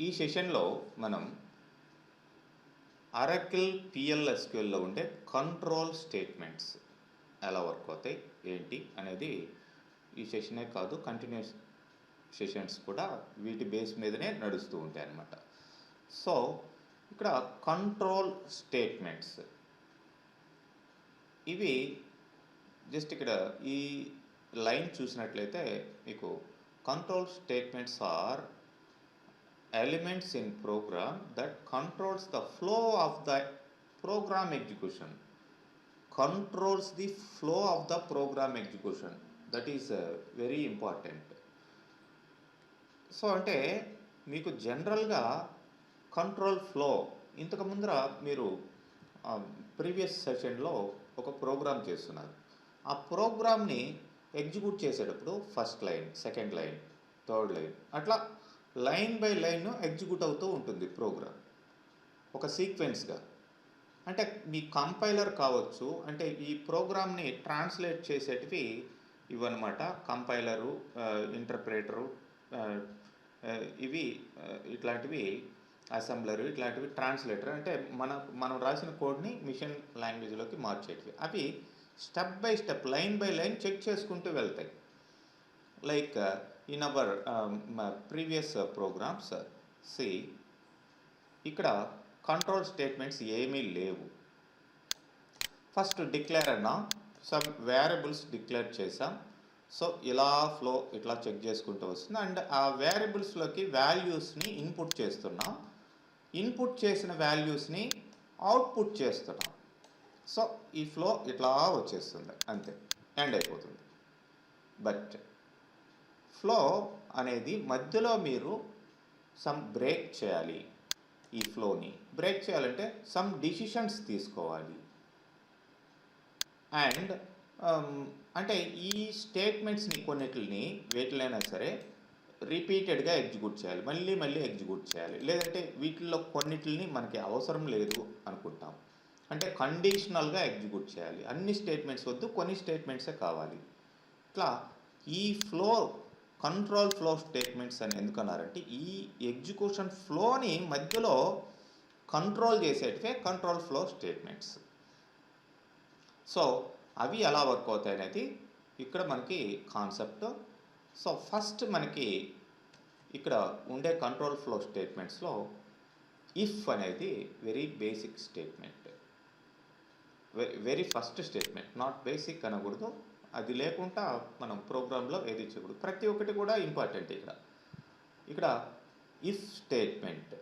ఈ సెషన్లో మనం ఆరాకిల్ పిఎల్ఎస్క్యూఎల్లో ఉండే కంట్రోల్ స్టేట్మెంట్స్ ఎలా వర్క్ అవుతాయి ఏంటి అనేది ఈ సెషనే కాదు, కంటిన్యూస్ సెషన్స్ కూడా వీటి బేస్ మీదనే నడుస్తూ ఉంటాయి అన్నమాట. సో ఇక్కడ కంట్రోల్ స్టేట్మెంట్స్ ఇవి జస్ట్ ఇక్కడ ఈ లైన్ చూసినట్లయితే మీకు control statements are elements in program that controls the flow of the program execution. Controls the flow of the program execution. That is very important. So అంటే మీకు జనరల్గా control flow ఇంతకు ముందర మీరు ప్రీవియస్ సెషన్లో ఒక ప్రోగ్రామ్ చేస్తున్నారు. ఆ ప్రోగ్రామ్ని ఎగ్జిక్యూట్ చేసేటప్పుడు first line, second line, third line అట్లా లైన్ బై లైన్ ఎగ్జిక్యూట్ అవుతూ ఉంటుంది ప్రోగ్రామ్ ఒక సీక్వెన్స్గా. అంటే మీ కంపైలర్ కావచ్చు, అంటే ఈ ప్రోగ్రామ్ని ట్రాన్స్లేట్ చేసేటివి ఇవన్నమాట. కంపైలరు, ఇంటర్ప్రేటరు, ఇవి ఇట్లాంటివి అసెంబ్లరు, ఇట్లాంటివి ట్రాన్స్లేటర్. అంటే మనం రాసిన కోడ్ని మిషన్ లాంగ్వేజ్లోకి మార్చేటివి. అవి step by step, line by line check చేసుకుంటూ వెళ్తాయి. Like in our previous programs, see ఇక్కడ కంట్రోల్ స్టేట్మెంట్స్ ఏమీ లేవు. ఫస్ట్ డిక్లేర్ అన్నా సమ్ వేరియబుల్స్ డిక్లేర్ చేసాం. సో ఇలా ఫ్లో ఇట్లా చెక్ చేసుకుంటూ వస్తుంది. అండ్ ఆ వేరియబుల్స్లోకి వాల్యూస్ని ఇన్పుట్ చేస్తున్నాం. ఇన్పుట్ చేసిన వాల్యూస్ని అవుట్పుట్ చేస్తున్నాం. సో ఈ ఫ్లో ఇట్లా వచ్చేస్తుంది, అంతే, ఎండ్ అయిపోతుంది. బట్ ఫ్లో అనేది మధ్యలో మీరు సమ్ బ్రేక్ చేయాలి. ఈ ఫ్లోని బ్రేక్ చేయాలంటే సమ్ డిసిషన్స్ తీసుకోవాలి. అండ్ అంటే ఈ స్టేట్మెంట్స్ని కొన్నిటిని వేటిలైనా సరే రిపీటెడ్గా ఎగ్జిక్యూట్ చేయాలి, మళ్ళీ మళ్ళీ ఎగ్జిక్యూట్ చేయాలి. లేదంటే వీటిల్లో కొన్నిటిని మనకి అవసరం లేదు అనుకుంటాం, అంటే కండిషనల్గా ఎగ్జిక్యూట్ చేయాలి. అన్ని స్టేట్మెంట్స్ వద్దు, కొన్ని స్టేట్మెంట్సే కావాలి. ఇట్లా ఈ ఫ్లో కంట్రోల్ ఫ్లో స్టేట్మెంట్స్ అని ఎందుకన్నారంటే ఈ ఎగ్జిక్యూషన్ ఫ్లోని మధ్యలో కంట్రోల్ చేసేటివే కంట్రోల్ ఫ్లో స్టేట్మెంట్స్. సో అవి ఎలా వర్క్ అవుతాయి అనేది ఇక్కడ మనకి కాన్సెప్ట్. సో ఫస్ట్ మనకి ఇక్కడ ఉండే కంట్రోల్ ఫ్లో స్టేట్మెంట్స్లో ఇఫ్ అనేది very basic statement, very first statement. Not basic అనకూడదు, అది లేకుండా మనం ప్రోగ్రాంలో ఏది చేయకూడదు. ప్రతి ఒక్కటి కూడా ఇంపార్టెంట్. ఇక్కడ ఇఫ్ స్టేట్మెంట్.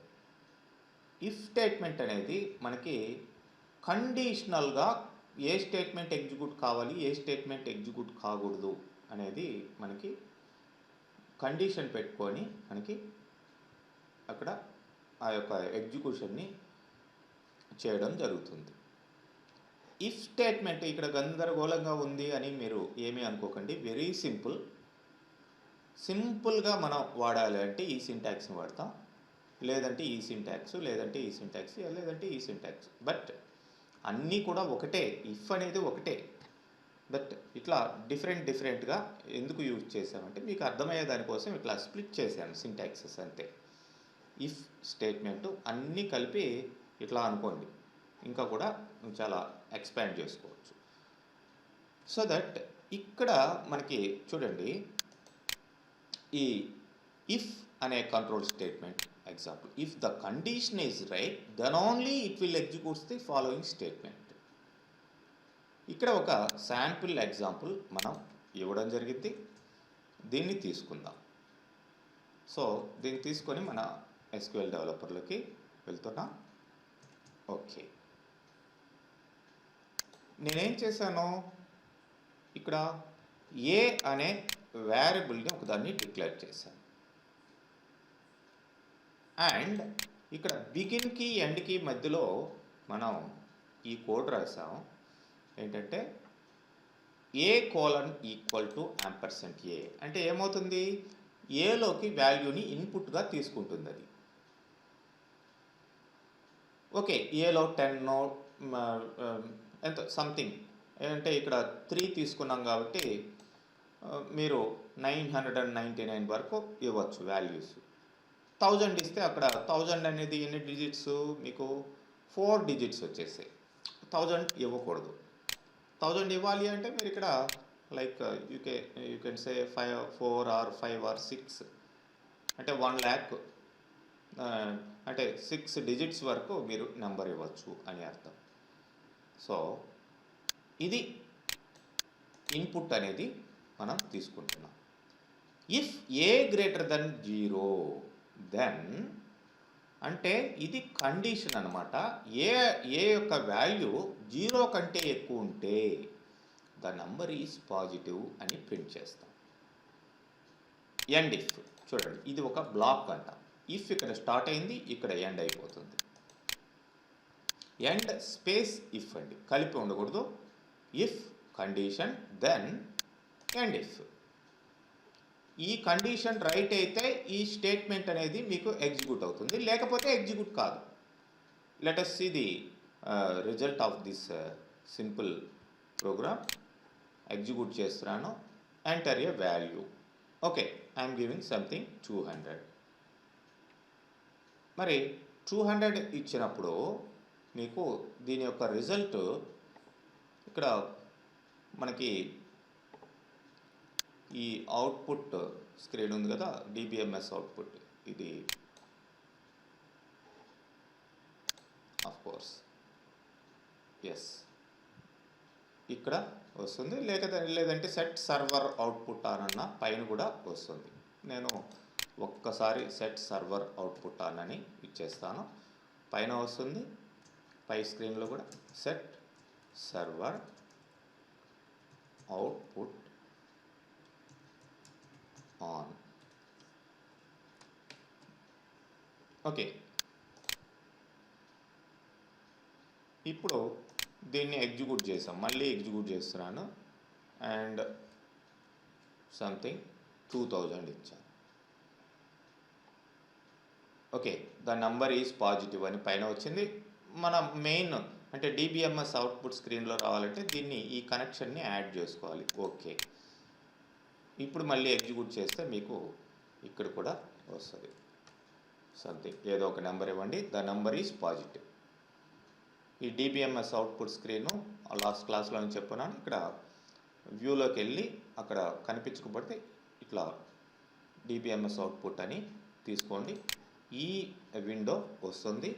ఇఫ్ స్టేట్మెంట్ అనేది మనకి కండిషనల్గా ఏ స్టేట్మెంట్ ఎగ్జిక్యూట్ కావాలి, ఏ స్టేట్మెంట్ ఎగ్జిక్యూట్ కాకూడదు అనేది మనకి కండిషన్ పెట్టుకొని మనకి అక్కడ ఆ యొక్క ఎగ్జిక్యూషన్ని చేయడం జరుగుతుంది. ఇఫ్ స్టేట్మెంట్ ఇక్కడ గందరగోళంగా ఉంది అని మీరు ఏమీ అనుకోకండి. Very simple. సింపుల్గా మనం వాడాలి అంటే ఈ సింటాక్స్ని వాడతాం, లేదంటే ఈ సింటాక్స్, లేదంటే ఈ సింటాక్స్, లేదంటే ఈ సింటాక్స్. బట్ అన్నీ కూడా ఒకటే, ఇఫ్ అనేది ఒకటే. బట్ ఇట్లా డిఫరెంట్గా ఎందుకు యూజ్ చేసామంటే మీకు అర్థమయ్యే దానికోసం ఇట్లా స్ప్లిట్ చేశాను సింటాక్సెస్, అంతే. ఇఫ్ స్టేట్మెంట్ అన్నీ కలిపి ఇట్లా అనుకోండి, ఇంకా కూడా చాలా ఎక్స్పాండ్ చేసుకోవచ్చు. సో దట్ ఇక్కడ మనకి చూడండి, ఈ ఇఫ్ అనే control statement example, if the condition is right then only it will executes the following statement. ఇక్కడ ఒక శాంపుల్ ఎగ్జాంపుల్ మనం ఇవ్వడం జరిగింది, దీన్ని తీసుకుందాం. సో దీన్ని తీసుకొని మన ఎస్క్యూఎల్ డెవలపర్లోకి వెళ్తున్నాం. ఓకే, నేనేం చేశాను, ఇక్కడ ఏ అనే వేరియబుల్ని ఒకదాన్ని డిక్లేర్ చేశాను. అండ్ ఇక్కడ బిగిన్కి ఎండ్కి మధ్యలో మనం ఈ కోడ్ రాసాం. ఏంటంటే A:=A అంటే ఏమవుతుంది, ఏలోకి వాల్యూని ఇన్పుట్గా తీసుకుంటుంది అది. ఓకే, ఏలో 10 ఎంత సంథింగ్, అంటే ఇక్కడ 3 తీసుకున్నాం కాబట్టి మీరు 999 వరకు ఇవ్వచ్చు వాల్యూస్. 1000 ఇస్తే అక్కడ 1000 అనేది ఎన్ని డిజిట్స్ మీకు 4 డిజిట్స్ వచ్చేసాయి. 1000 ఇవ్వకూడదు. 1000 ఇవ్వాలి అంటే మీరు ఇక్కడ like you can say 5 4 or 5 or 6 అంటే 1 lakh అంటే 6 డిజిట్స్ వరకు మీరు నెంబర్ ఇవ్వచ్చు అని అర్థం. సో ఇది ఇన్పుట్ అనేది మనం తీసుకుంటున్నాం. If A greater then 0 then అంటే ఇది కండిషన్ అనమాట. ఏ యొక్క వాల్యూ 0 కంటే ఎక్కువ ఉంటే ద నంబర్ ఈజ్ పాజిటివ్ అని ప్రింట్ చేస్తాం. ఎండ్ ఇఫ్ చూడండి, ఇది ఒక బ్లాక్ అంట. ఇఫ్ ఇక్కడ స్టార్ట్ అయింది, ఇక్కడ ఎండ్ అయిపోతుంది. ఎండ్ స్పేస్ ఇఫ్ అండి, కలిపి ఉండకూడదు. If condition then end if. ఈ కండిషన్ రైట్ అయితే ఈ స్టేట్మెంట్ అనేది మీకు ఎగ్జిక్యూట్ అవుతుంది, లేకపోతే ఎగ్జిక్యూట్ కాదు. Let us see the result of this simple program. Execute చేస్తున్నాను. Enter a value. Okay, I'm giving something 200. మరి 200 ఇచ్చినప్పుడు మీకు దీని యొక్క రిజల్ట్ ఇక్కడ మనకి ఈ అవుట్పుట్ స్క్రీన్ ఉంది కదా, డిబిఎంఎస్ అవుట్పుట్. ఇది ఆఫ్ కోర్స్ ఎస్ ఇక్కడ వస్తుంది, లేదంటే సెట్ సర్వర్ అవుట్పుట్ అన్న పైన కూడా వస్తుంది. నేను ఒక్కసారి సెట్ సర్వర్ అవుట్పుట్ అని ఇచ్చేస్తాను. పైన వస్తుంది, పై స్క్రీన్లో కూడా set server output on. Okay, ఇప్పుడు దీన్ని ఎగ్జిక్యూట్ చేసాం. మళ్ళీ ఎగ్జిక్యూట్ చేస్తున్నాను అండ్ సంథింగ్ 2000 ఇచ్చాను. Okay, the number is positive అని పైన వచ్చింది. మన మెయిన్ అంటే డిబిఎంఎస్ అవుట్పుట్ స్క్రీన్లో రావాలంటే దీన్ని ఈ కనెక్షన్ని యాడ్ చేసుకోవాలి. ఓకే, ఇప్పుడు మళ్ళీ ఎగ్జిక్యూట్ చేస్తే మీకు ఇక్కడ కూడా వస్తుంది సంథింగ్, ఏదో ఒక నెంబర్ ఇవ్వండి. The number is positive. ఈ డిబిఎంఎస్ అవుట్పుట్ స్క్రీను లాస్ట్ క్లాస్లో చెప్పున్నాను. ఇక్కడ వ్యూలోకి వెళ్ళి అక్కడ కనిపించకపోతే ఇట్లా డిబిఎంఎస్ అవుట్పుట్ అని తీసుకోండి. ఈ విండో వస్తుంది.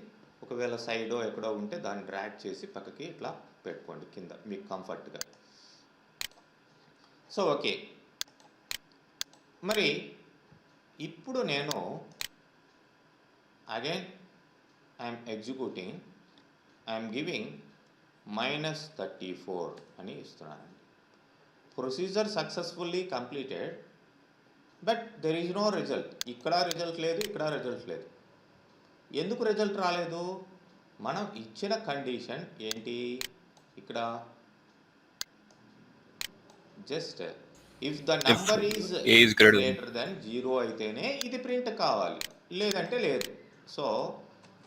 ఒకవేళ సైడో ఎక్కడో ఉంటే దాన్ని డ్రాగ్ చేసి పక్కకి ఇట్లా పెట్టుకోండి కింద మీకు కంఫర్ట్గా. సో ఓకే, మరి ఇప్పుడు నేను again I'm executing. I'm giving -34 అని ఇస్తున్నానండి. Procedure successfully completed but there is no result. ఇక్కడ రిజల్ట్ లేదు, ఇక్కడ రిజల్ట్ లేదు. ఎందుకు రిజల్ట్ రాలేదు? మనం ఇచ్చిన కండిషన్ ఏంటి? ఇక్కడ just if the number is greater then 0 అయితేనే ఇది ప్రింట్ కావాలి, లేదంటే లేదు. So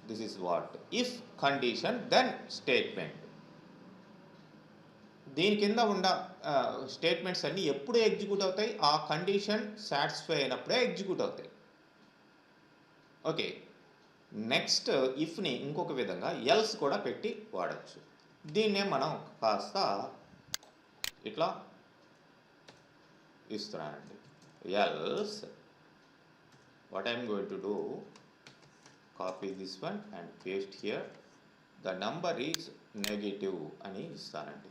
this is what if condition then statement. దీని కింద ఉన్న స్టేట్మెంట్స్ అన్నీ ఎప్పుడు ఎగ్జిక్యూట్ అవుతాయి? ఆ కండిషన్ సాటిస్ఫై అయినప్పుడే ఎగ్జిక్యూట్ అవుతాయి. ఓకే, నెక్స్ట్ ఇఫ్ని ఇంకొక విధంగా ఎల్స్ కూడా పెట్టి వాడచ్చు. దీన్నే మనం కాస్త ఇట్లా ఇస్తున్నానండి. Else what I'm going to do, copy this one and paste here. The number is negative అని ఇస్తానండి.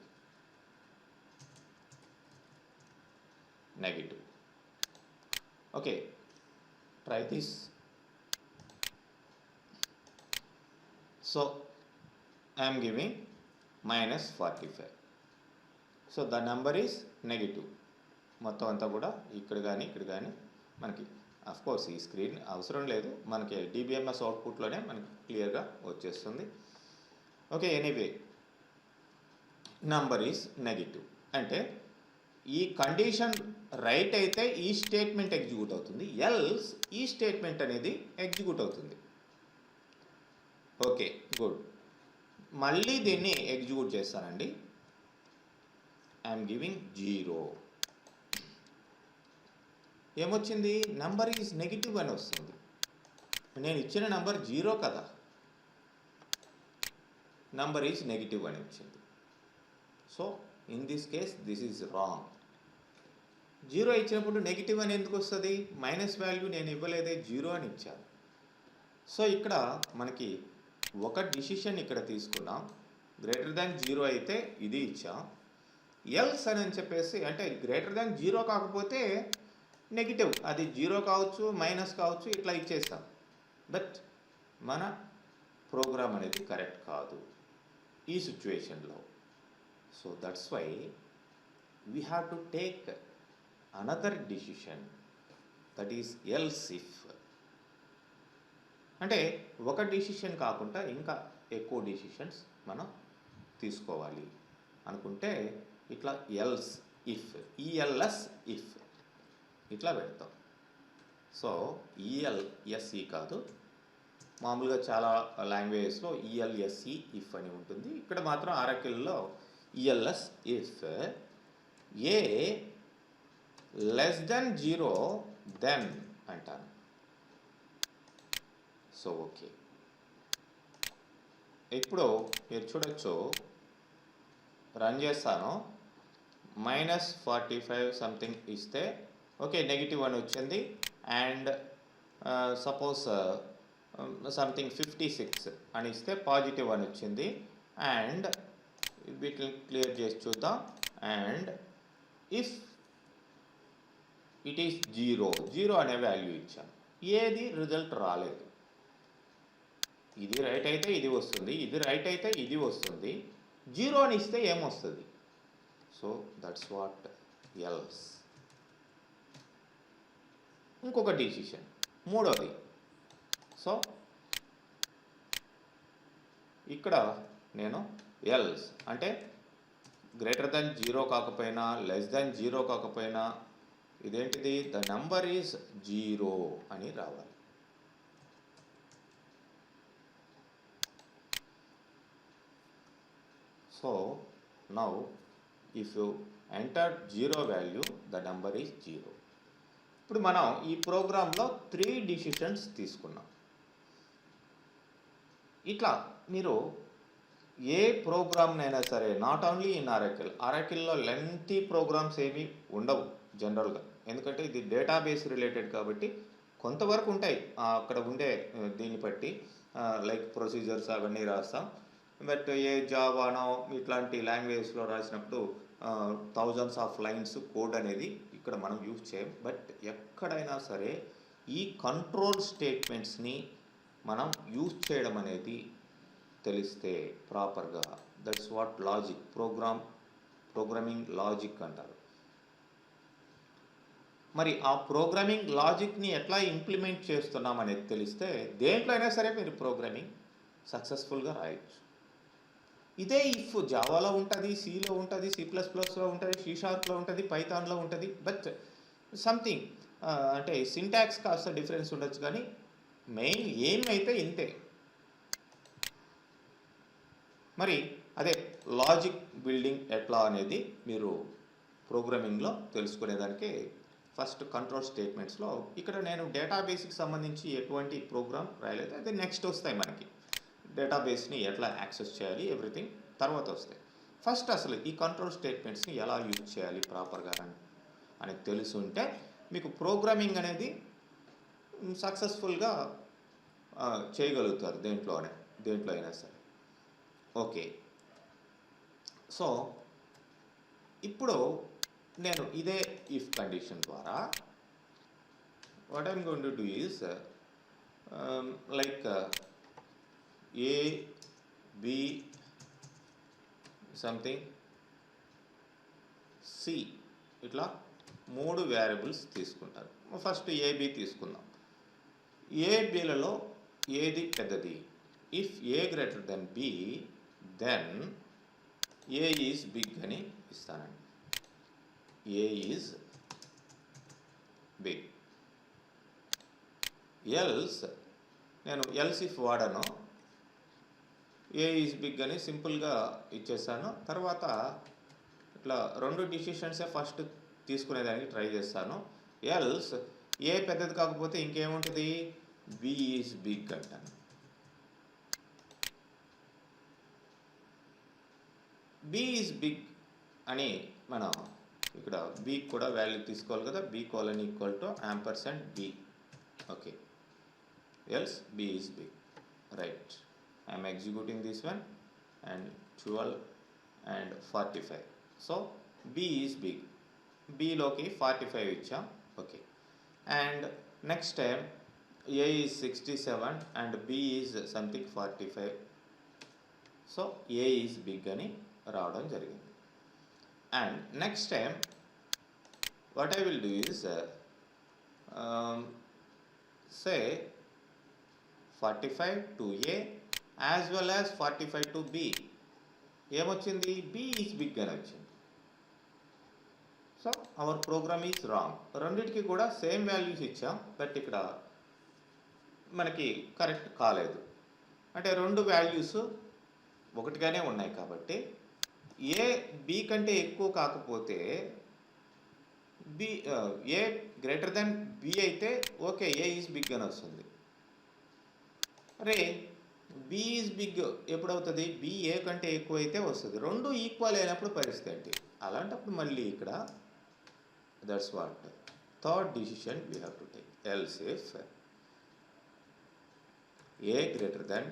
Negative. Okay, try this. So I'm giving -45. So the number is negative. మొత్తం అంతా కూడా ఇక్కడ కానీ ఇక్కడ కానీ మనకి కోర్స్ ఈ స్క్రీన్ అవసరం లేదు, మనకి డిబిఎంఎస్ అవుట్పుట్లోనే మనకి క్లియర్గా వచ్చేస్తుంది. Okay, anyway number is negative అంటే ఈ కండిషన్ రైట్ అయితే ఈ స్టేట్మెంట్ ఎగ్జిక్యూట్ అవుతుంది, ఎల్స్ ఈ స్టేట్మెంట్ అనేది ఎగ్జిక్యూట్ అవుతుంది. Okay, good. మళ్ళీ దీన్ని ఎగ్జిక్యూట్ చేస్తానండి. I'm giving 0. ఏమొచ్చింది? నంబర్ ఈజ్ నెగిటివ్ అని వస్తుంది. నేను ఇచ్చిన నంబర్ 0 కదా, నంబర్ ఈజ్ నెగిటివ్ అని వచ్చింది. So in this case this is wrong. 0 ఇచ్చినప్పుడు నెగిటివ్ అని ఎందుకు వస్తుంది? మైనస్ వాల్యూ నేను ఇవ్వలేదే, 0 అని ఇచ్చాను. సో ఇక్కడ మనకి ఒక డిసిషన్ ఇక్కడ తీసుకున్నాం. గ్రేటర్ దాన్ 0 అయితే ఇది ఇచ్చాం. ఎల్స్ అని చెప్పేసి అంటే గ్రేటర్ దాన్ 0 కాకపోతే నెగిటివ్, అది 0 కావచ్చు, మైనస్ కావచ్చు, ఇట్లా ఇచ్చేస్తాం. బట్ మన ప్రోగ్రామ్ అనేది కరెక్ట్ కాదు ఈ సిచ్యువేషన్లో. So that's why we have to take another decision, that is else if. అంటే ఒక డిసిషన్ కాకుండా ఇంకా ఎక్కువ డిసిషన్స్ మనం తీసుకోవాలి అనుకుంటే ఇట్లా ఎల్స్ ఇఫ్, ఈఎల్ఎస్ ఇఫ్ ఇట్లా పెడతాం. సో ఈఎల్ఎస్ఈ కాదు, మామూలుగా చాలా లాంగ్వేజెస్లో ఈఎల్ఎస్ఈ ఇఫ్ అని ఉంటుంది. ఇక్కడ మాత్రం ఆరకిల్లో E L S if A less than 0 then అంటాను. సో ఓకే, ఇప్పుడు మీరు చూడొచ్చు, రన్ చేస్తాను. -45 సంథింగ్ ఇస్తే ఓకే నెగిటివ్ అని వచ్చింది. అండ్ సపోజ్ సంథింగ్ 56 అని ఇస్తే పాజిటివ్ అని వచ్చింది. అండ్ వీటిని క్లియర్ చేసి చూద్దాం. అండ్ ఇఫ్ ఇట్ ఈస్ 0 అనే వాల్యూ ఇచ్చాను, ఏది రిజల్ట్ రాలేదు. ఇది రైట్ అయితే ఇది వస్తుంది, ఇది రైట్ అయితే ఇది వస్తుంది. 0 అని ఇస్తే ఏమొస్తుంది? So that's what else. ఇంకొక డిసిషన్, మూడోది. సో ఇక్కడ నేను ఎల్స్ అంటే గ్రేటర్ దాన్ 0 కాకపోయినా, లెస్ దాన్ 0 కాకపోయినా, ఇదేంటిది, ద నంబర్ ఈజ్ 0 అని రావాలి. So now if you enter 0 value, the number is 0. ఇప్పుడు మనం ఈ ప్రోగ్రాంలో 3 డిసిషన్స్ తీసుకున్నాం. ఇట్లా మీరు ఏ ప్రోగ్రామ్నైనా సరే, నాట్ ఓన్లీ ఇన్ ఆరాకిల్లో లెంతీ ప్రోగ్రామ్స్ ఏమీ ఉండవు జనరల్గా, ఎందుకంటే ఇది డేటాబేస్ రిలేటెడ్ కాబట్టి కొంతవరకు ఉంటాయి అక్కడ ఉండే దీన్ని బట్టి, లైక్ ప్రొసీజర్స్ అవన్నీ రాస్తాం. బట్ ఏ జావానో ఇట్లాంటి లాంగ్వేజ్లో రాసినప్పుడు థౌజండ్స్ ఆఫ్ లైన్స్ కోడ్ అనేది ఇక్కడ మనం యూజ్ చేయం. బట్ ఎక్కడైనా సరే ఈ కంట్రోల్ స్టేట్మెంట్స్ని మనం యూజ్ చేయడం అనేది తెలిస్తే ప్రాపర్గా, that's what logic, programming logic అంటారు. మరి ఆ ప్రోగ్రామింగ్ లాజిక్ని ఎట్లా ఇంప్లిమెంట్ చేస్తున్నాం అనేది తెలిస్తే దేంట్లో అయినా సరే మీరు ప్రోగ్రామింగ్ సక్సెస్ఫుల్గా రాయొచ్చు. ఇదే ఇఫ్ జావాలో ఉంటుంది, సిలో ఉంటుంది, C++లో ఉంటుంది, C#లో ఉంటుంది, పైథాన్లో ఉంటుంది. బట్ సంథింగ్ అంటే సింటాక్స్ కాస్త డిఫరెన్స్ ఉండొచ్చు, కానీ మెయిన్ ఏం అయితే ఇంతే. మరి అదే లాజిక్ బిల్డింగ్ ఎట్లా అనేది మీరు ప్రోగ్రామింగ్లో తెలుసుకునేదానికి ఫస్ట్ కంట్రోల్ స్టేట్మెంట్స్లో ఇక్కడ నేను డేటాబేస్కి సంబంధించి ఎటువంటి ప్రోగ్రామ్ రాయలేదు, అదే నెక్స్ట్ వస్తాయి మనకి. డేటాబేస్ని ఎట్లా యాక్సెస్ చేయాలి ఎవ్రీథింగ్ తర్వాత వస్తాయి. ఫస్ట్ అసలు ఈ కంట్రోల్ స్టేట్మెంట్స్ని ఎలా యూజ్ చేయాలి ప్రాపర్గా అని తెలిసి ఉంటే మీకు ప్రోగ్రామింగ్ అనేది సక్సెస్ఫుల్గా చేయగలుగుతారు దేంట్లో అయినా సరే. ఓకే, సో ఇప్పుడు నేను ఇదే ఇఫ్ కండిషన్ ద్వారా what I'm going to do is like A B something C, ఇట్లా 3 వేరియబుల్స్ తీసుకుంటారు. ఫస్ట్ ఏబి తీసుకుందాం. ఏబిలలో ఏది పెద్దది? If A greater then B, then A is big అని ఇస్తానండి. A is big. ఎల్స్ నేను ఎల్స్ ఇఫ్ వాడను, ఏ ఈజ్ బిగ్ అని సింపుల్గా ఇచ్చేస్తాను. తర్వాత ఇట్లా 2 డిసిషన్సే ఫస్ట్ తీసుకునేదానికి ట్రై చేస్తాను. ఎల్స్ ఏ పెద్దది కాకపోతే ఇంకేముంటుంది, B is big అంటాను. B is big అని మనం ఇక్కడ B కూడా వాల్యూ తీసుకోవాలి కదా. B colon equal to ampersand B. Okay. Else B is big. Right. I am executing this one and 12 and 45. So B is big. B లోకి 45 ఇచ్చాం. Okay. And next time A is 67 and B is something 45. So A is big అని రావడం జరిగింది. And next time what I will do is say 45 to A as well as 45 to B. ఏమొచ్చింది? B is big అని వచ్చింది. So our program is wrong. రెండింటికి కూడా same values ఇచ్చాం, but ఇక్కడ మనకి కరెక్ట్ కాలేదు. అంటే రెండు వాల్యూస్ ఒకటిగానే ఉన్నాయి కాబట్టి ఏ బి కంటే ఎక్కువ కాకపోతే బి ఏ గ్రేటర్ దెన్ బి అయితే ఓకే, ఏ ఈజ్ బిగ్ అని వస్తుంది. అరే బి ఈజ్ బిగ్ ఎప్పుడవుతుంది? బి ఏ కంటే ఎక్కువ అయితే వస్తుంది. రెండు ఈక్వల్ అయినప్పుడు పరిస్థితి ఏంటి? అలాంటప్పుడు మళ్ళీ ఇక్కడ that's what third decision we have to take. Else if A greater then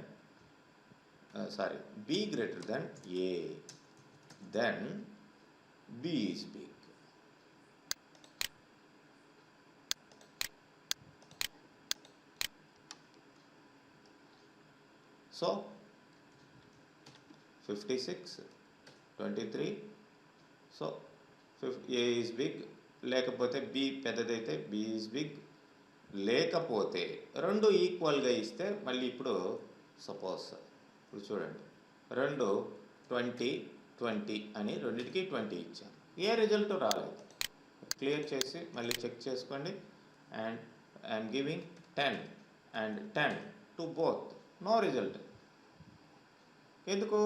B greater than A, then B is big. So 56, 23. So A is big. లేకపోతే B పెద్దదైతే B is big. లేకపోతే రెండు ఈక్వల్గా ఇస్తే మళ్ళీ ఇప్పుడు సపోజ్ ఇప్పుడు చూడండి, రెండు 20, 20 అని రెండింటికి 20 ఇచ్చాను. ఏ రిజల్ట్ రాలేదు. క్లియర్ చేసి మళ్ళీ చెక్ చేసుకోండి. And I'm giving 10 and 10 to both. No result. ఎందుకు?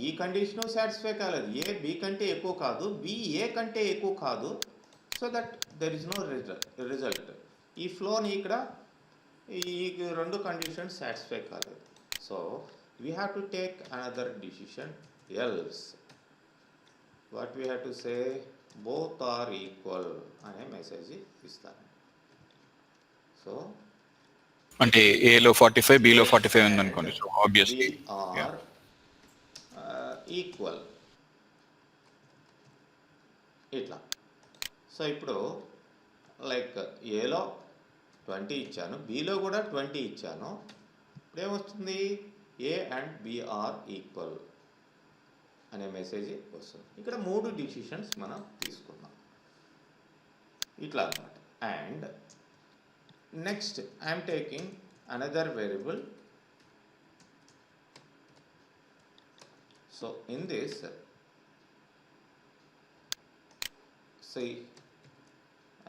ఈ కండిషను సాటిస్ఫై కాలేదు. ఏ బి కంటే ఎక్కువ కాదు, బి ఏ కంటే ఎక్కువ కాదు. So that there is no result. ఈ ఫ్లోని ఇక్కడ ఈ రెండు కండిషన్స్ సాటిస్ఫై కాలేదు. సో we have to take another decision. Else what we have to say, both are equal అనే మెసేజ్ ఇస్తాను. సో అంటే A లో 45 B లో 45 ఉంది అనుకోండి. సో ఆబ్వియస్లీ ఆర్ ఈక్వల్ ఇట్లా. సో ఇప్పుడు లైక్ ఏలో 20 ఇచ్చాను, బిలో కూడా 20 ఇచ్చాను. ఇప్పుడు ఏమొస్తుంది? A and B are equal అనే మెసేజ్ వస్తుంది. ఇక్కడ మూడు డిసిషన్స్ మనం తీసుకున్నాం ఇట్లా అన్నమాట. And next I'm taking another variable. So in this see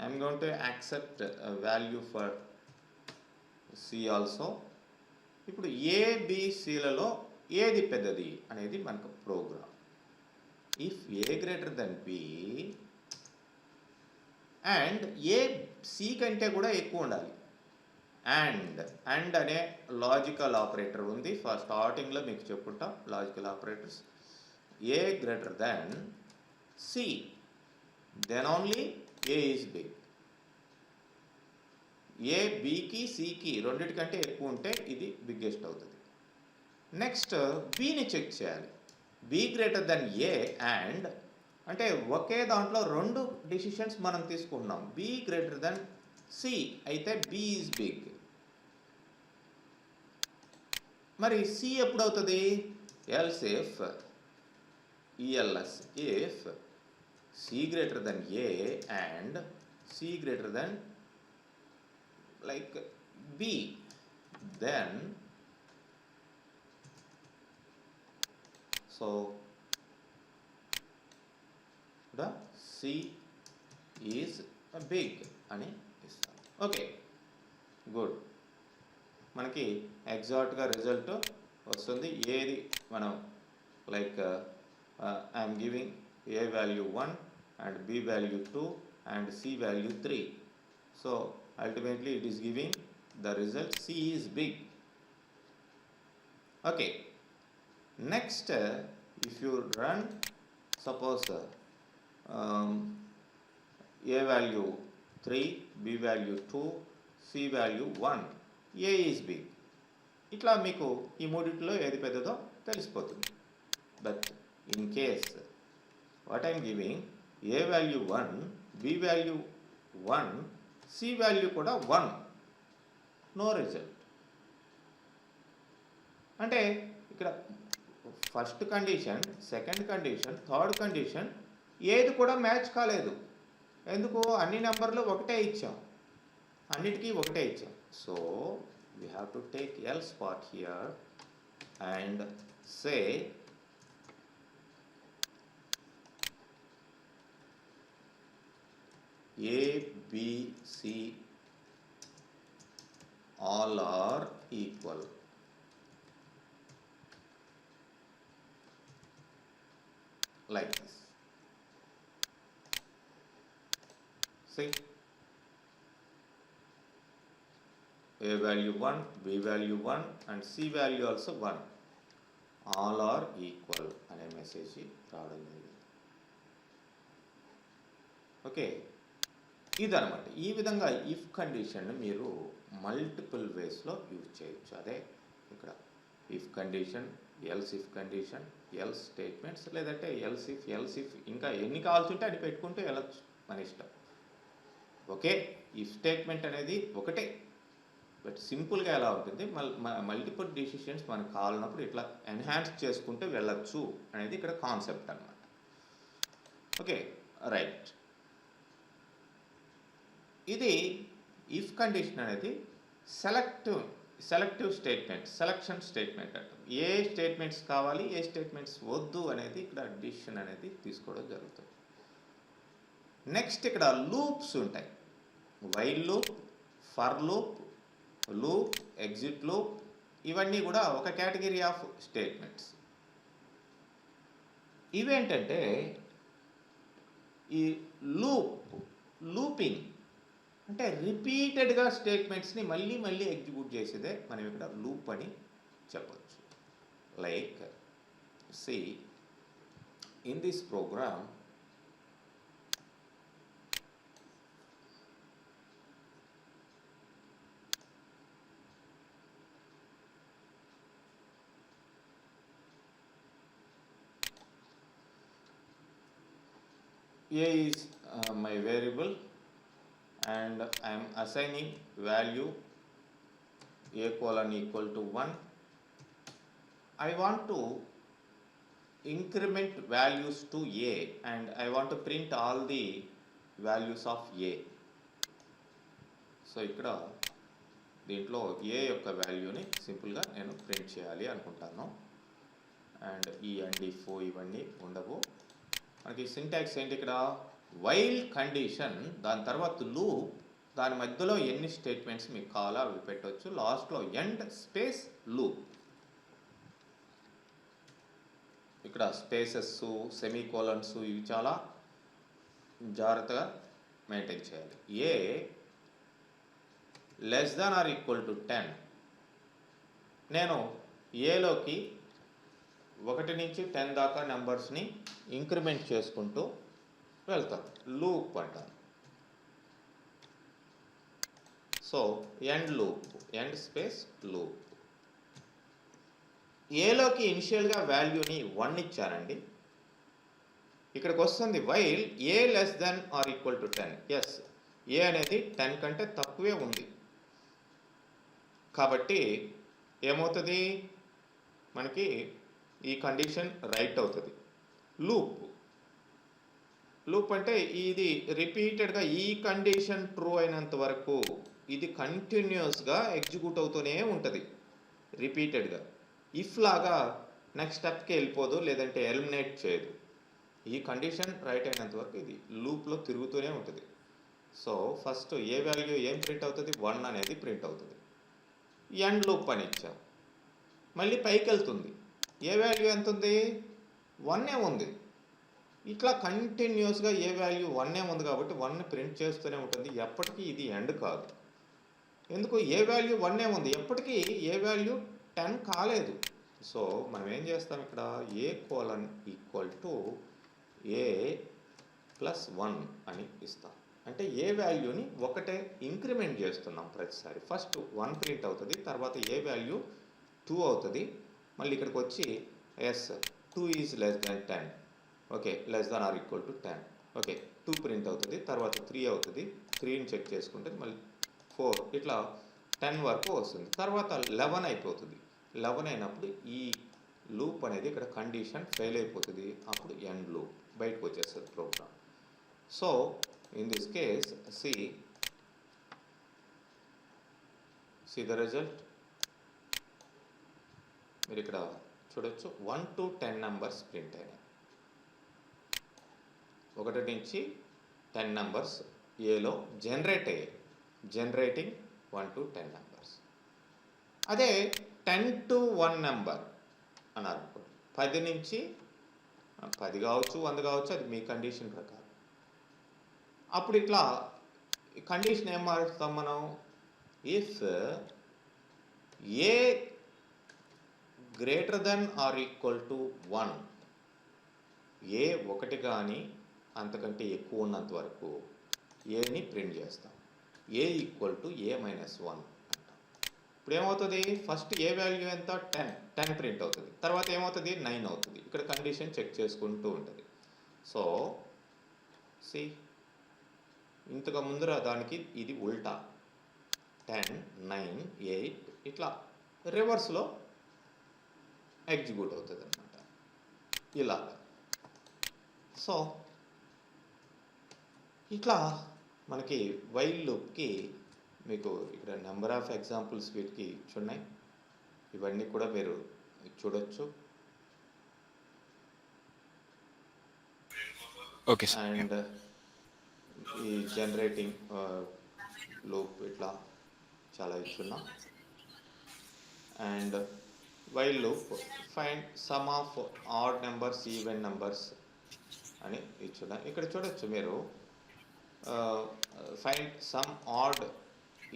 I am going to accept a value for C also. ఇప్పుడు ఏబిసిలలో ఏది పెద్దది అనేది మనకు program. If A greater then B and A C కంటే కూడా ఎక్కువ ఉండాలి. అండ్ అనే లాజికల్ ఆపరేటర్ ఉంది. ఫస్ట్ స్టార్టింగ్లో మీకు చెప్పుకుంటాం logical operators. A greater than C, then only A is big. A బికి సికి రెండింటికంటే ఎక్కువ ఉంటే ఇది బిగ్గెస్ట్ అవుతుంది. నెక్స్ట్ బిని చెక్ చేయాలి. B greater than A and అంటే ఒకే దాంట్లో రెండు డిసిషన్స్ మనం తీసుకుంటున్నాం. బి గ్రేటర్ దెన్ సి అయితే బి ఈజ్ బిగ్. మరి సి ఎప్పుడు అవుతుంది? Else if E L S if C greater than A and C greater than like B, then so the C is big అని ఇస్తాం. Okay, good. మనకి ఎగ్జాక్ట్గా రిజల్ట్ వస్తుంది. ఏది మనం like I'm giving A value 1 and B value 2 and C value 3. So ultimately it is giving the result C is big. Okay, next if you run, suppose A value 3, B value 2, C value 1, A is big. ఇట్లా మీకు ఈ మూడిట్లో ఏది పెద్దదో తెలిసిపోతుంది. But in case what I'm giving, A value 1, B value 1, C value కూడా 1, no result. అంటే ఇక్కడ first condition, second condition, third condition ఏది కూడా మ్యాచ్ కాలేదు. ఎందుకు? అన్ని నెంబర్లు ఒకటే ఇచ్చాం, అన్నిటికీ ఒకటే ఇచ్చాం. So we have to take else part here and say A, B, C all are equal. Like this. See, A value 1, B value 1 and C value also 1. All are equal అనే మెసేజ్ రావడం జరిగింది. Okay, ఇదనమాట. ఈ విధంగా if condition మీరు multiple వేస్లో use చేయొచ్చు. అదే ఇక్కడ if condition, else if condition, else statements, లేదంటే ఎల్స్ ఇఫ్ ఇంకా ఎన్ని కావాల్సి ఉంటే అది పెట్టుకుంటూ వెళ్ళచ్చు, మన ఇష్టం. ఓకే, ఇఫ్ స్టేట్మెంట్ అనేది ఒకటే, బట్ సింపుల్గా ఎలా ఉంటుంది, మల్టిపుల్ డిసిషన్స్ మనకు కావాలన్నప్పుడు ఇట్లా ఎన్హాన్స్ చేసుకుంటూ వెళ్ళచ్చు అనేది ఇక్కడ కాన్సెప్ట్ అన్నమాట. Okay, right. ఇది ఇఫ్ కండిషన్ అనేది సెలెక్టివ్ స్టేట్మెంట్, సెలక్షన్ స్టేట్మెంట్ అంటాం. ఏ స్టేట్మెంట్స్ కావాలి, ఏ స్టేట్మెంట్స్ వద్దు అనేది ఇక్కడ డిసిషన్ అనేది తీసుకోవడం జరుగుతుంది. నెక్స్ట్ ఇక్కడ లూప్స్ ఉంటాయి. While loop, for loop, loop, exit loop, ఇవన్నీ కూడా ఒక కేటగిరీ ఆఫ్ స్టేట్మెంట్స్. ఇవేంటంటే ఈ లూపింగ్ అంటే రిపీటెడ్గా స్టేట్మెంట్స్ని మళ్ళీ మళ్ళీ ఎగ్జిక్యూట్ చేసేదే మనం ఇక్కడ లూప్ అని చెప్పచ్చు. Like see in this program A is my variable and I am assigning value A colon equal to 1. I want to increment values to A and I want to print all the values of A. So ఇక్కడ దీంట్లో A యొక్క వాల్యూని సింపుల్గా నేను print చేయాలి అనుకుంటాను. And ఈ and if ఇవన్నీ ఉండవు. మనకి సింటాక్స్ ఏంటి ఇక్కడ, వైల్ కండిషన్, దాని తర్వాత లూప్, దాని మధ్యలో ఎన్ని స్టేట్మెంట్స్ మీకు కావాలో అవి పెట్టవచ్చు. లాస్ట్లో ఎండ్ స్పేస్ లూప్. ఇక్కడ స్పేసెస్, సెమీకోలన్స్ ఇవి చాలా జాగ్రత్తగా మెయింటైన్ చేయాలి. A less than or equal to 10, నేను ఏలోకి 1 నుంచి 10 దాకా నెంబర్స్ని ఇంక్రిమెంట్ చేసుకుంటూ వెళ్తాను, లూప్ అంటాను. So end loop, end space loop. ఏలోకి ఇనిషియల్గా వాల్యూని 1 ఇచ్చానండి. ఇక్కడికి వస్తుంది while A less than or equal to 10. Yes, A అనేది 10 కంటే తక్కువే ఉంది కాబట్టి ఏమవుతుంది, మనకి ఈ కండిషన్ రైట్ అవుతుంది. లూప్ అంటే ఇది రిపీటెడ్గా ఈ కండిషన్ ట్రూ అయినంత వరకు ఇది కంటిన్యూస్గా ఎగ్జిక్యూట్ అవుతూనే ఉంటుంది రిపీటెడ్గా. ఇఫ్ లాగా నెక్స్ట్ స్టెప్కి వెళ్ళిపోదు, లేదంటే ఎలిమినేట్ చేయదు. ఈ కండిషన్ రైట్ అయినంత వరకు ఇది లూప్లో తిరుగుతూనే ఉంటుంది. సో ఫస్ట్ ఏ వాల్యూ ఏం ప్రింట్ అవుతుంది, 1 అనేది ప్రింట్ అవుతుంది. ఎండ్ లూప్ అని ఇచ్చాం, మళ్ళీ పైకి వెళ్తుంది. ఏ వాల్యూ ఎంత ఉంది, 1 ఉంది. ఇట్లా కంటిన్యూస్గా ఏ వాల్యూ 1 ఉంది కాబట్టి 1 ప్రింట్ చేస్తూనే ఉంటుంది. ఎప్పటికీ ఇది ఎండ్ కాదు. ఎందుకు ఏ వాల్యూ 1 ఉంది, ఎప్పటికీ ఏ వాల్యూ 10 కాలేదు. సో మనం ఏం చేస్తాం ఇక్కడ a colon equal to a plus 1 అని ఇస్తాం. అంటే ఏ వాల్యూని ఒకటే ఇంక్రిమెంట్ చేస్తున్నాం ప్రతిసారి. ఫస్ట్ 1 ప్రింట్ అవుతుంది, తర్వాత ఏ వాల్యూ 2 అవుతుంది, మళ్ళీ ఇక్కడికి వచ్చి S 2 is less than 10, okay less than or equal to 10, okay 2 print అవుతుంది, తర్వాత 3 అవుతుంది, 3ని చెక్ చేసుకుంటే మళ్ళీ 4, ఇట్లా 10 వరకు వస్తుంది. తర్వాత 11 అయిపోతుంది. 11 అయినప్పుడు ఈ లూప్ అనేది ఇక్కడ కండిషన్ ఫెయిల్ అయిపోతుంది, అప్పుడు ఎండ్ లూప్ బయటకు వచ్చేస్తుంది program. So in this case see the result. మీరు ఇక్కడ చూడొచ్చు 1 to 10 నెంబర్స్ ప్రింట్ అయినాయి. 1 నుంచి 10 నెంబర్స్ ఏలో జనరేట్ అయ్యాయి, జనరేటింగ్ 1 to 10 నెంబర్స్. అదే 10 to 1 నెంబర్ అన్నారు అనుకోండి, 10 నుంచి 10 కావచ్చు 100 కావచ్చు, అది మీ కండిషన్ ప్రకారం. అప్పుడు ఇట్లా కండిషన్ ఏం మారుస్తాం మనం, if A greater then or equal to 1, A 1 కానీ అంతకంటే ఎక్కువ ఉన్నంత వరకు ఏని ప్రింట్ చేస్తాం. A equal to A minus 1 అంటాం. ఇప్పుడు ఏమవుతుంది, ఫస్ట్ ఏ వాల్యూ ఎంత 10 ప్రింట్ అవుతుంది, తర్వాత ఏమవుతుంది 9 అవుతుంది. ఇక్కడ కండిషన్ చెక్ చేసుకుంటూ ఉంటుంది. సో సి ఇంతకు ముందర దానికి ఇది ఉల్టా 10 9 8 ఇట్లా రివర్స్లో ఎగ్జిక్యూట్ అవుతుంది అన్నమాట ఇలాగా. సో ఇట్లా మనకి వైల్ లూప్కి మీకు ఇక్కడ నెంబర్ ఆఫ్ ఎగ్జాంపుల్స్ వీటికి ఉన్నాయి, ఇవన్నీ కూడా మీరు చూడొచ్చు. Okay sir. అండ్ ఈ జనరేటింగ్ లూప్ ఇట్లా చాలా ఇచ్చున్నాం. And while loop find sum of odd numbers even numbers అని ఇచ్చున్నాం. ఇక్కడ చూడొచ్చు మీరు find sum odd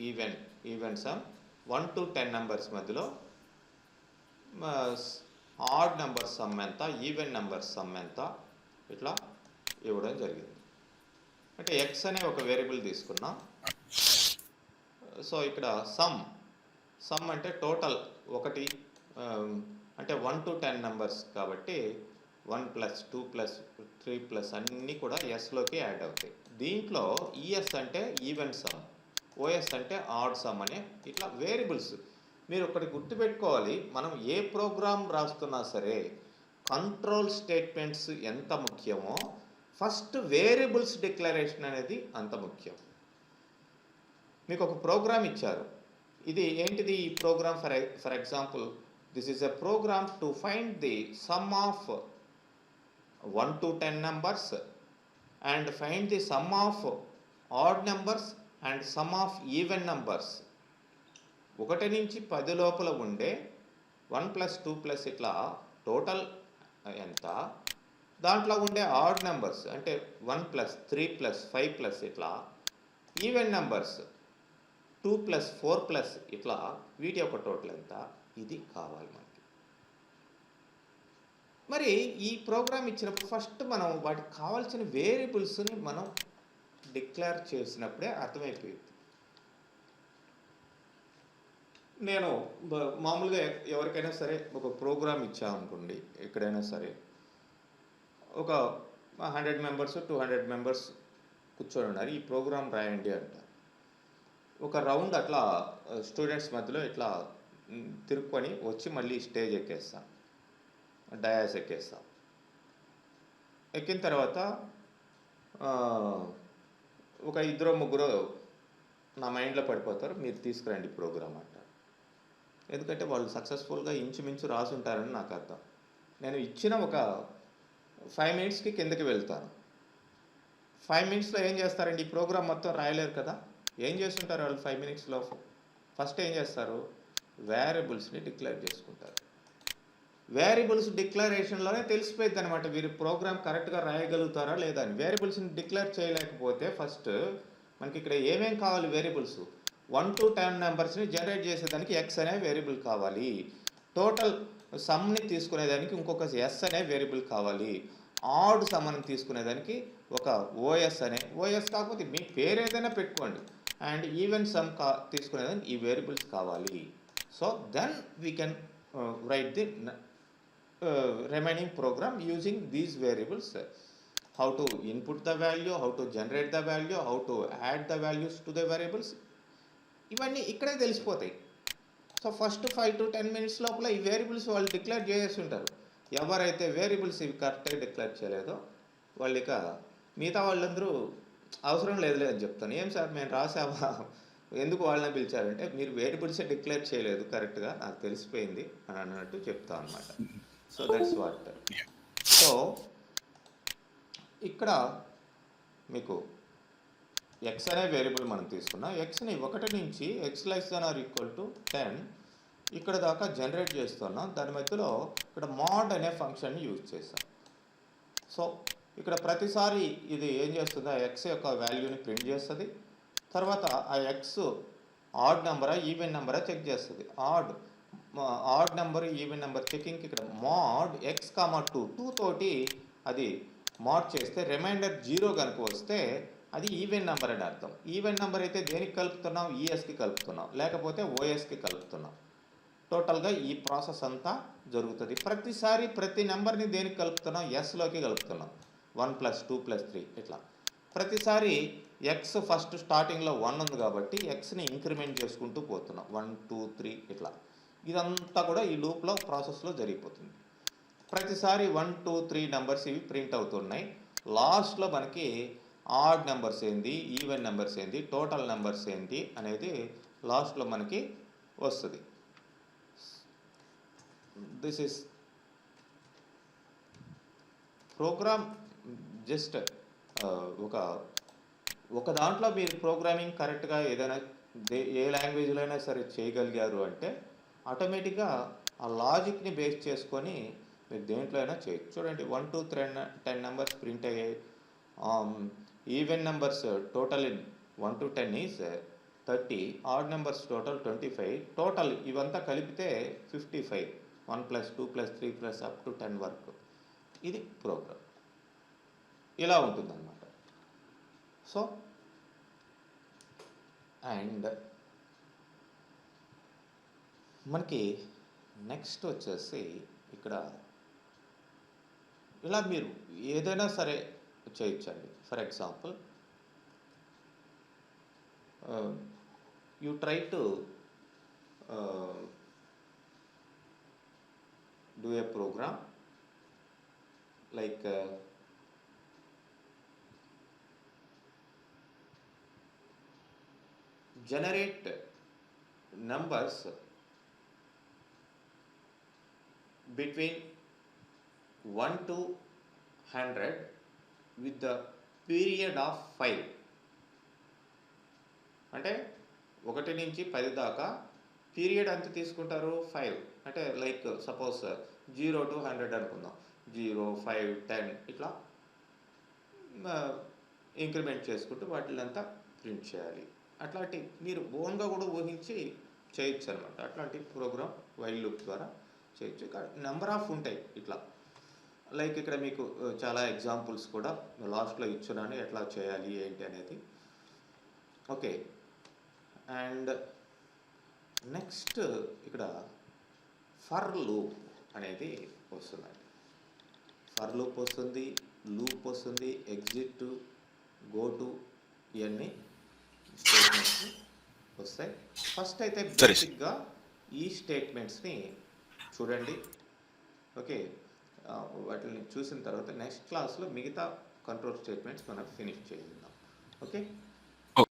even sum 1 to 10 numbers మధ్యలో ఆడ్ నెంబర్ సమ్ ఎంత, ఈవెన్ నెంబర్ సమ్ ఎంత, ఇట్లా ఇవ్వడం జరిగింది. అంటే ఎక్స్ అనే ఒక వేరియబుల్ తీసుకున్నాం. సో ఇక్కడ సమ్ అంటే టోటల్ 1, అంటే 1 to 10 నెంబర్స్ కాబట్టి 1 + 2 + 3 అన్నీ కూడా ఎస్లోకి యాడ్ అవుతాయి. దీంట్లో ఈఎస్ అంటే ఈవెన్ సమ్, ఓఎస్ అంటే ఆడ్ సమ్ అనే ఇట్లా వేరియబుల్స్. మీరు ఒకటి గుర్తుపెట్టుకోవాలి, మనం ఏ ప్రోగ్రామ్ రాస్తున్నా సరే కంట్రోల్ స్టేట్మెంట్స్ ఎంత ముఖ్యమో ఫస్ట్ వేరియబుల్స్ డిక్లరేషన్ అనేది అంత ముఖ్యం. మీకు ఒక ప్రోగ్రామ్ ఇచ్చారు, ఇది ఏంటిది ఈ program, for example this is a program to find the sum of 1 to 10 numbers and find the sum of odd numbers and sum of even numbers. 1 నుంచి 10 లోపల ఉండే 1 + 2 ఇట్లా టోటల్ ఎంత, దాంట్లో ఉండే ఆడ్ నెంబర్స్ అంటే 1 + 3 + 5 ఇట్లా ఈవెన్ నెంబర్స్ 2 + 4 ఇట్లా వీటి యొక్క టోటల్ ఎంత, ఇది కావాలి మనకి. మరి ఈ ప్రోగ్రామ్ ఇచ్చినప్పుడు ఫస్ట్ మనం వాటికి కావాల్సిన వేరియబుల్స్ని మనం డిక్లేర్ చేసినప్పుడే అర్థమైపోయింది. నేను మామూలుగా ఎవరికైనా సరే ఒక ప్రోగ్రామ్ ఇచ్చామనుకోండి, ఎక్కడైనా సరే ఒక 100 మెంబర్స్ 200 మెంబర్స్ కూర్చొని ఉన్నారు, ఈ ప్రోగ్రామ్ రాయండి అంటారు. ఒక రౌండ్ అట్లా స్టూడెంట్స్ మధ్యలో ఇట్లా తిరుక్కొని వచ్చి మళ్ళీ స్టేజ్ ఎక్కేస్తాం, డయాస్ ఎక్కేస్తాం. ఎక్కిన తర్వాత ఒక 2-3 నా మైండ్లో పడిపోతారు, మీరు తీసుకురండి ప్రోగ్రామ్ అంటారు. ఎందుకంటే వాళ్ళు సక్సెస్ఫుల్గా ఇంచుమించు రాసుంటారని నాకు అర్థం. నేను ఇచ్చిన ఒక 5 మినిట్స్కి కిందకి వెళ్తాను. 5 మినిట్స్లో ఏం చేస్తారండి, ఈ ప్రోగ్రామ్ మొత్తం రాయలేరు కదా. ఏం చేస్తుంటారు వాళ్ళు 5 మినిట్స్లో? ఫస్ట్ ఏం చేస్తారు, వేరియబుల్స్ని డిక్లేర్ చేసుకుంటారు. వేరియబుల్స్ డిక్లరేషన్లోనే తెలిసిపోయింది అనమాట వీరు ప్రోగ్రామ్ కరెక్ట్గా రాయగలుగుతారా లేదా అని. వేరియబుల్స్ని డిక్లేర్ చేయలేకపోతే ఫస్ట్ మనకి ఇక్కడ ఏమేం కావాలి, వేరియబుల్స్ 1 to 10 నెంబర్స్ని జనరేట్ చేసేదానికి ఎక్స్ అనే వేరియబుల్ కావాలి. టోటల్ సమ్ని తీసుకునేదానికి ఇంకొక ఎస్ అనే వేరియబుల్ కావాలి. ఆడ్ సమ్ని తీసుకునేదానికి ఒక ఓఎస్ కాకపోతే మీ పేరు ఏదైనా పెట్టుకోండి. అండ్ ఈవెన్ సమ్ తీసుకునేదానికి ఈ వేరియబుల్స్ కావాలి. So then we can write the remaining program using these variables. How to input the value, how to generate the value, how to add the values to the variables, ఇవన్నీ ఇక్కడే తెలిసిపోతాయి. So first 5 to 10 minutes లోపల ఈ variables వాళ్ళు declare చేసేసి ఉంటారు. ఎవరైతే variables ఇవి కరెక్ట్గా డిక్లేర్ చేయలేదో వాళ్ళు ఇక మిగతా వాళ్ళందరూ అవసరం లేదులే అని చెప్తాను. ఏం సార్ మేము రాసామా, ఎందుకు వాళ్ళని పిలిచారంటే మీరు వేరియబుల్సే డిక్లేర్ చేయలేదు కరెక్ట్గా, నాకు తెలిసిపోయింది అని అన్నట్టు చెప్తాను అనమాట. So that's what. సో ఇక్కడ మీకు ఎక్స్ అనే వేరియబుల్ మనం తీసుకున్నాం. ఎక్స్ని 1 నుంచి x ≤ 10 ఇక్కడ దాకా జనరేట్ చేస్తున్నాం. దాని మధ్యలో ఇక్కడ మోడ్ అనే ఫంక్షన్ని యూజ్ చేస్తాం. సో ఇక్కడ ప్రతిసారి ఇది ఏం చేస్తుందో ఎక్స్ యొక్క వాల్యూని ప్రింట్ చేస్తుంది. తర్వాత ఆ ఎక్స్ ఆడ్ నెంబరా ఈవెన్ నెంబరా చెక్ చేస్తుంది. ఆడ్ నెంబర్ ఈవెన్ నెంబర్ చెకింగ్కి ఇక్కడ మోడ్ x,2 తోటి అది మోడ్ చేస్తే రిమైండర్ 0 కనుక వస్తే అది ఈవెన్ నెంబర్ అని అర్థం. ఈవెన్ నెంబర్ అయితే దేనికి కలుపుతున్నాం, ఈఎస్కి కలుపుతున్నాం, లేకపోతే ఓఎస్కి కలుపుతున్నాం. టోటల్గా ఈ ప్రాసెస్ అంతా జరుగుతుంది. ప్రతిసారి ప్రతి నెంబర్ని దేనికి కలుపుతున్నాం, ఎస్లోకి కలుపుతున్నాం. 1 + 2 + 3 ఇట్లా ప్రతిసారి ఎక్స్ ఫస్ట్ స్టార్టింగ్లో 1 ఉంది కాబట్టి ఎక్స్ని ఇంక్రిమెంట్ చేసుకుంటూ పోతున్నాం. 1 2 3 ఇట్లా ఇదంతా కూడా ఈ లూప్లో ప్రాసెస్లో జరిగిపోతుంది. ప్రతిసారి 1 2 3 నెంబర్స్ ఇవి ప్రింట్ అవుతున్నాయి. లాస్ట్లో మనకి ఆడ్ నెంబర్స్ ఏంది, ఈవెన్ నెంబర్స్ ఏంది, టోటల్ నెంబర్స్ ఏంటి అనేది లాస్ట్లో మనకి వస్తుంది. This is programme. జస్ట్ ఒక దాంట్లో మీరు ప్రోగ్రామింగ్ కరెక్ట్గా ఏదైనా ఏ లాంగ్వేజ్లో అయినా సరే చేయగలిగారు అంటే ఆటోమేటిక్గా ఆ లాజిక్ని బేస్ చేసుకొని మీరు దేంట్లో అయినా చేయొచ్చు. చూడండి 1 2 10 నెంబర్స్ ప్రింట్ అయ్యాయి. Even numbers total in 1 to 10 is 30, odd numbers total 25, total ఇవంతా కలిపితే 55, 1 + 2 + 3 + up to 10 వరకు. ఇది ప్రోగ్రామ్ ఇలా ఉంటుందన్నమాట. సో అండ్ మనకి నెక్స్ట్ వచ్చేసి ఇక్కడ ఇలా మీరు ఏదైనా సరే చేయొచ్చండి. For example you try to do a program like generate numbers between 1 to 100 with the period of 5. అంటే 1 నుంచి 10 దాకా పీరియడ్ ఎంత తీసుకుంటారు, 5. అంటే లైక్ సపోజ్ 0 to 100 అనుకుందాం. 0 5 10 ఇట్లా ఇంక్రిమెంట్ చేసుకుంటూ వాటిలంతా ప్రింట్ చేయాలి. అట్లాంటి మీరు ఓన్గా కూడా ఊహించి చేయొచ్చు అనమాట. అట్లాంటి ప్రోగ్రామ్ వైల్ లూప్ ద్వారా చేయొచ్చు. నెంబర్ ఆఫ్ ఉంటాయి ఇట్లా. లైక్ ఇక్కడ మీకు చాలా ఎగ్జాంపుల్స్ కూడా లాస్ట్లో ఇచ్చున్నాను ఎట్లా చేయాలి ఏంటి అనేది. ఓకే. అండ్ నెక్స్ట్ ఇక్కడ ఫర్ లూప్ అనేది వస్తుందండి. ఫర్ లూప్ వస్తుంది, లూప్ వస్తుంది, ఎగ్జిట్, గో టు, ఇవన్నీ స్టేట్మెంట్స్ వస్తాయి. ఫస్ట్ అయితే బేసిక్గా ఈ స్టేట్మెంట్స్ని చూడండి. ఓకే. వాటిని చూసిన తర్వాత నెక్స్ట్ క్లాస్లో మిగతా కంట్రోల్ స్టేట్మెంట్స్ మనం ఫినిష్ చేద్దాం. ఓకే.